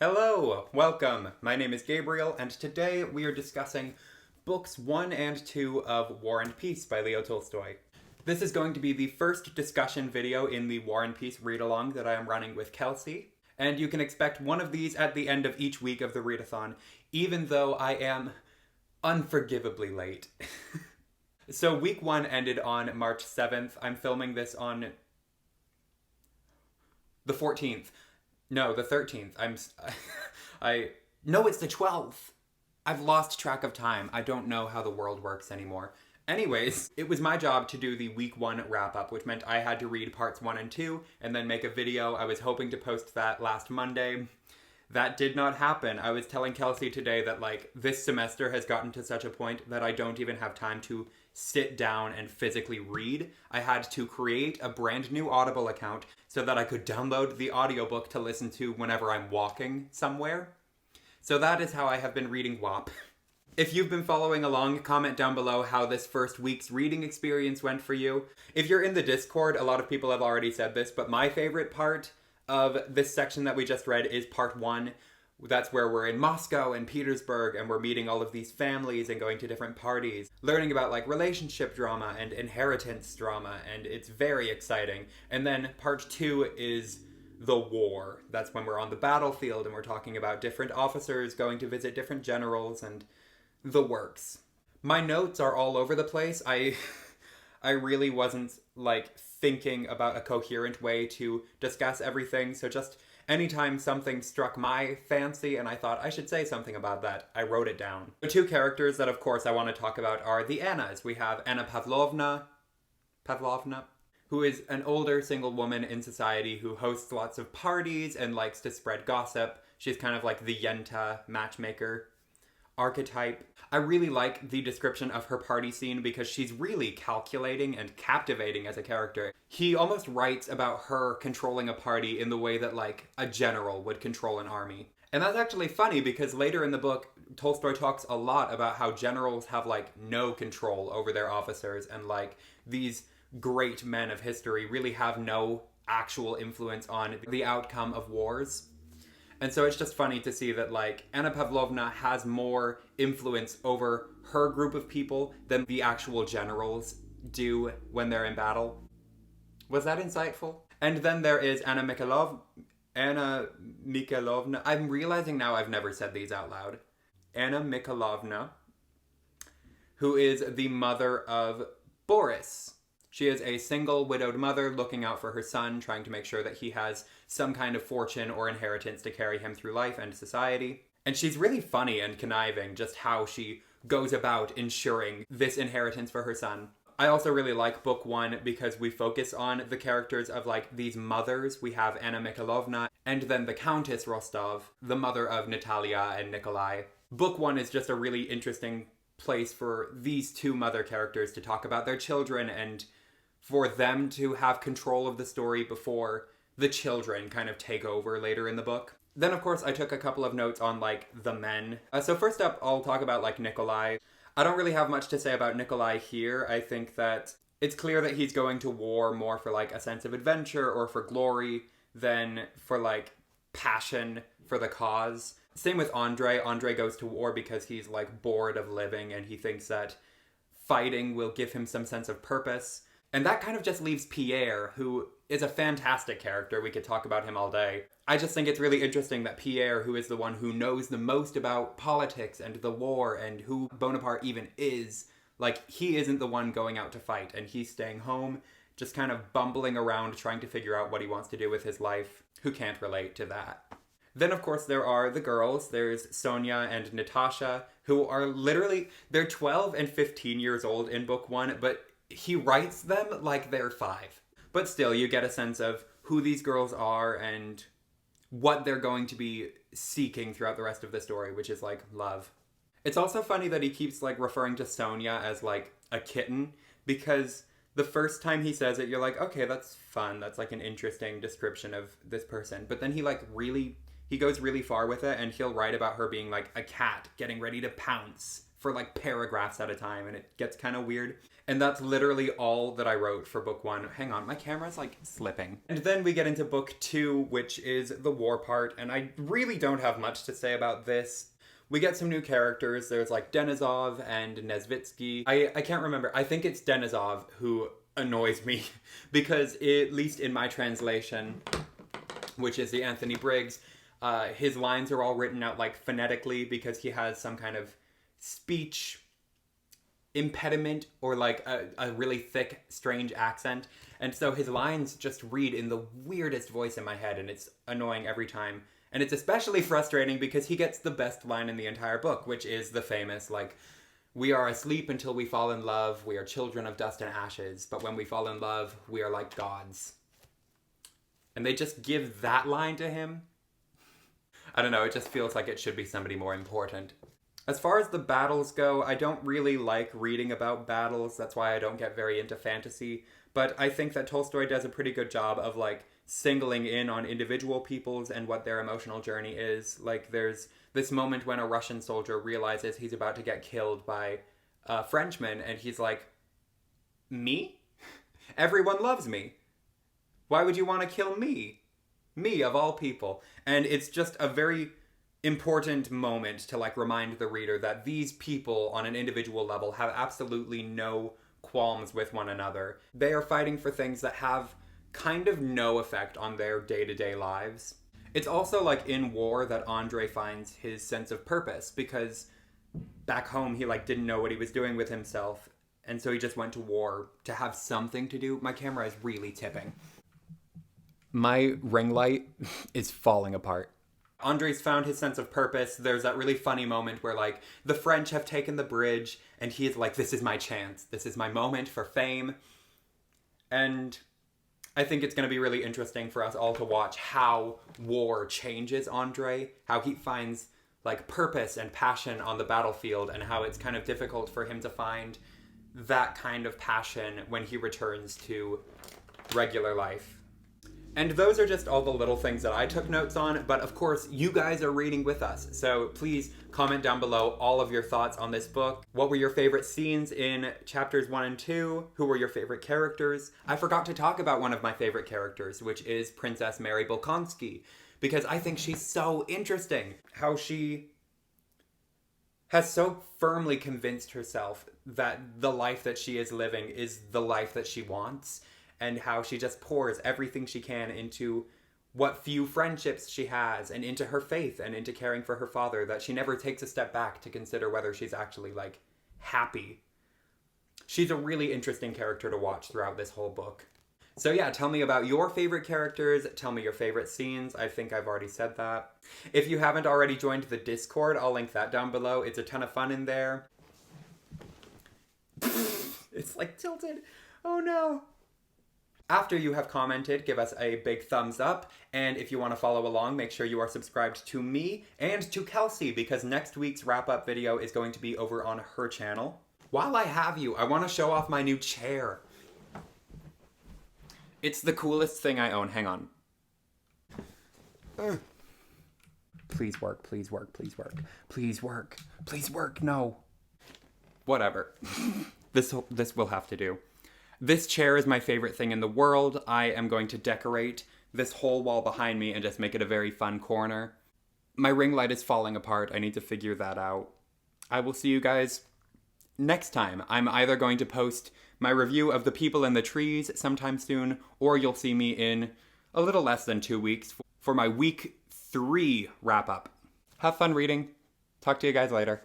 Hello, welcome. My name is Gabriel, and today we are discussing books 1 and 2 of War and Peace by Leo Tolstoy. This is going to be the first discussion video in the War and Peace read-along that I am running with Kelsey, and you can expect one of these at the end of each week of the readathon, even though I am unforgivably late. So week 1 ended on March 7th. I'm filming this on the 14th. No, the 13th. No, it's the 12th. I've lost track of time. I don't know how the world works anymore. Anyways, it was my job to do the week 1 wrap-up, which meant I had to read parts 1 and 2, and then make a video. I was hoping to post that last Monday. That did not happen. I was telling Kelsey today that, this semester has gotten to such a point that I don't even have time to sit down and physically read. I had to create a brand new Audible account so that I could download the audiobook to listen to whenever I'm walking somewhere. So that is how I have been reading WAP. If you've been following along, comment down below how this first week's reading experience went for you. If you're in the Discord, a lot of people have already said this, but my favorite part of this section that we just read is part 1. That's where we're in Moscow and Petersburg, and we're meeting all of these families and going to different parties, learning about relationship drama and inheritance drama, and it's very exciting. And then part 2 is the war. That's when we're on the battlefield and we're talking about different officers going to visit different generals and the works. My notes are all over the place. I really wasn't thinking about a coherent way to discuss everything, so just anytime something struck my fancy and I thought I should say something about that, I wrote it down. The two characters that of course I want to talk about are the Annas. We have Anna Pavlovna, who is an older single woman in society who hosts lots of parties and likes to spread gossip. She's kind of like the Yenta matchmaker archetype. I really like the description of her party scene because she's really calculating and captivating as a character. He almost writes about her controlling a party in the way that a general would control an army. And that's actually funny because later in the book, Tolstoy talks a lot about how generals have no control over their officers, and these great men of history really have no actual influence on the outcome of wars. And so it's just funny to see that, Anna Pavlovna has more influence over her group of people than the actual generals do when they're in battle. Was that insightful? And then there is Anna Mikhailovna. I'm realizing now I've never said these out loud. Anna Mikhailovna, who is the mother of Boris. She is a single, widowed mother looking out for her son, trying to make sure that he has some kind of fortune or inheritance to carry him through life and society. And she's really funny and conniving, just how she goes about ensuring this inheritance for her son. I also really like book 1 because we focus on the characters of these mothers. We have Anna Mikhailovna and then the Countess Rostov, the mother of Natalia and Nikolai. Book 1 is just a really interesting place for these two mother characters to talk about their children and for them to have control of the story before the children kind of take over later in the book. Then, of course, I took a couple of notes on, the men. So first up, I'll talk about, Nikolai. I don't really have much to say about Nikolai here. I think that it's clear that he's going to war more for, a sense of adventure or for glory than for, passion for the cause. Same with Andrei. Andrei goes to war because he's, bored of living and he thinks that fighting will give him some sense of purpose. And that kind of just leaves Pierre, who is a fantastic character. We could talk about him all day. I just think it's really interesting that Pierre, who is the one who knows the most about politics and the war and who Bonaparte even is, he isn't the one going out to fight, and he's staying home, just kind of bumbling around trying to figure out what he wants to do with his life. Who can't relate to that? Then, of course, there are the girls. There's Sonia and Natasha, who are they're 12 and 15 years old in book 1, but he writes them like they're 5. But still, you get a sense of who these girls are and what they're going to be seeking throughout the rest of the story, which is, love. It's also funny that he keeps, referring to Sonia as, a kitten, because the first time he says it, you're okay, that's fun. That's, an interesting description of this person. But then he, he goes really far with it, and he'll write about her being, a cat getting ready to pounce for like paragraphs at a time, and it gets kind of weird. And that's literally all that I wrote for book 1. Hang on, my camera's like slipping. And then we get into book 2, which is the war part, and I really don't have much to say about this. We get some new characters. There's like Denisov and Nesvitsky. I can't remember. I think it's Denisov who annoys me because at least in my translation, which is the Anthony Briggs, his lines are all written out like phonetically because he has some kind of speech impediment or like a really thick, strange accent. And so his lines just read in the weirdest voice in my head, and it's annoying every time. And it's especially frustrating because he gets the best line in the entire book, which is the famous, like, "We are asleep until we fall in love. We are children of dust and ashes. But when we fall in love, we are like gods." And they just give that line to him. I don't know, it just feels like it should be somebody more important. As far as the battles go, I don't really like reading about battles. That's why I don't get very into fantasy. But I think that Tolstoy does a pretty good job of, like, singling in on individual peoples and what their emotional journey is. Like, there's this moment when a Russian soldier realizes he's about to get killed by a Frenchman, and he's like, "Me? Everyone loves me. Why would you want to kill me? Me, of all people." And it's just a very important moment to, like, remind the reader that these people on an individual level have absolutely no qualms with one another. They are fighting for things that have kind of no effect on their day-to-day lives. It's also like in war that Andrei finds his sense of purpose, because back home he like didn't know what he was doing with himself, and so he just went to war to have something to do. My camera is really tipping. My ring light is falling apart. Andrei's found his sense of purpose. There's that really funny moment where, like, the French have taken the bridge, and he is like, "This is my chance. This is my moment for fame." And I think it's going to be really interesting for us all to watch how war changes Andrei, how he finds, like, purpose and passion on the battlefield, and how it's kind of difficult for him to find that kind of passion when he returns to regular life. And those are just all the little things that I took notes on, but of course, you guys are reading with us, so please comment down below all of your thoughts on this book. What were your favorite scenes in chapters 1 and 2? Who were your favorite characters? I forgot to talk about one of my favorite characters, which is Princess Mary Bolkonsky, because I think she's so interesting. How she has so firmly convinced herself that the life that she is living is the life that she wants, and how she just pours everything she can into what few friendships she has, and into her faith, and into caring for her father, that she never takes a step back to consider whether she's actually, like, happy. She's a really interesting character to watch throughout this whole book. So yeah, tell me about your favorite characters, tell me your favorite scenes. I think I've already said that. If you haven't already joined the Discord, I'll link that down below. It's a ton of fun in there. It's like tilted. Oh no. After you have commented, give us a big thumbs up, and if you want to follow along, make sure you are subscribed to me and to Kelsey, because next week's wrap-up video is going to be over on her channel. While I have you, I want to show off my new chair. It's the coolest thing I own. Hang on. Please work, please work, please work. Please work. Please work, no. Whatever. This will have to do. This chair is my favorite thing in the world. I am going to decorate this whole wall behind me and just make it a very fun corner. My ring light is falling apart. I need to figure that out. I will see you guys next time. I'm either going to post my review of The People in the Trees sometime soon, or you'll see me in a little less than 2 weeks for my week 3 wrap-up. Have fun reading. Talk to you guys later.